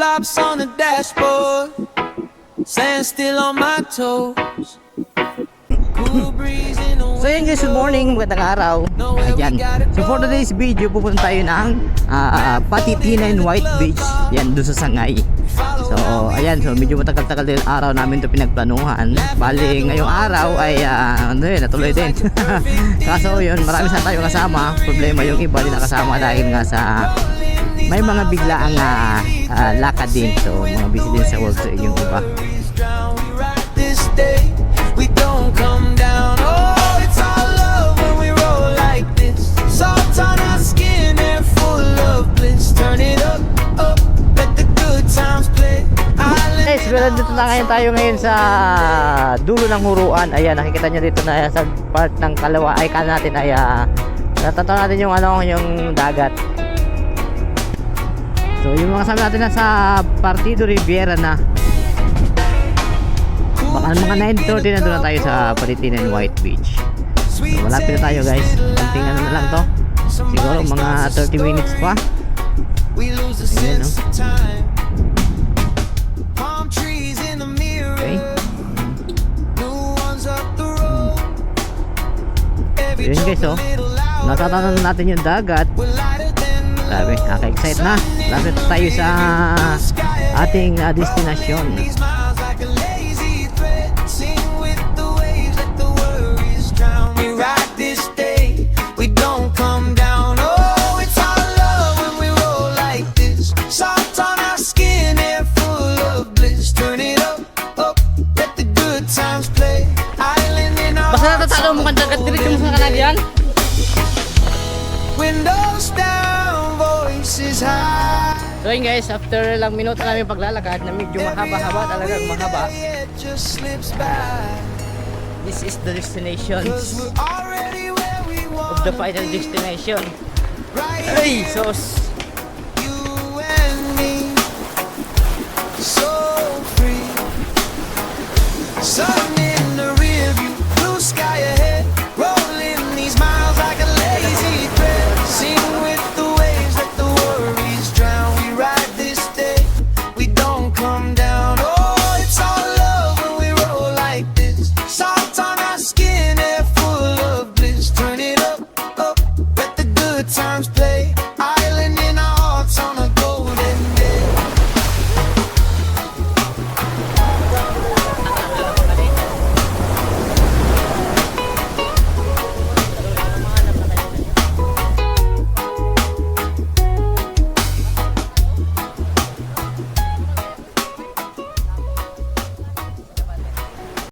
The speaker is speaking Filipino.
stops on the dashboard, stand still on my toes. Cool breeze in the So yun guys, good morning, magandang araw. Ayan. So for today's video, pupunta tayo ng Patitinan White Beach. Yan, doon sa Sagnay. So ayan, so medyo matagal-tagal din araw namin ito pinagplanuhan. Bali ngayong araw ay natuloy din. Kaso yun, marami sana tayo kasama. Problema yung iba din nakasama dahil nga sa may mga biglaang lakad din. So mga busy din sa work, so yung iba. we don't come down. Oh, it's all love when we roll like this. Salt on our skin and full of bliss. Turn it up, up, let the good times play. Guys, well, dito na ngayon tayo ngayon sa dulo ng Huruan. Ayan, nakikita nyo dito na sa part ng kalawa ay kanan natin ay natataw natin yung yung dagat. So yung mga kasama natin na sa Partido Riviera na. Baka mga 9:30 na doon na tayo sa Patitinan White Beach. So, malapit na tayo guys. Konting ano na lang to. Siguro mga 30 minutes pa. Ayan, no? Okay. So, yun guys, oh. Natatanan natin yung dagat. Sabi, naka-excite na. Lapit tayo sa ating destinasyon. Basta natatalo mo kang dagat, diretso mo sa kanagyan. Windows down, voices high. So yun guys, after lang minuto namin paglalakad na medyo mahaba-haba, talagang mahaba. This is the destination of the final destination. Ay, sos!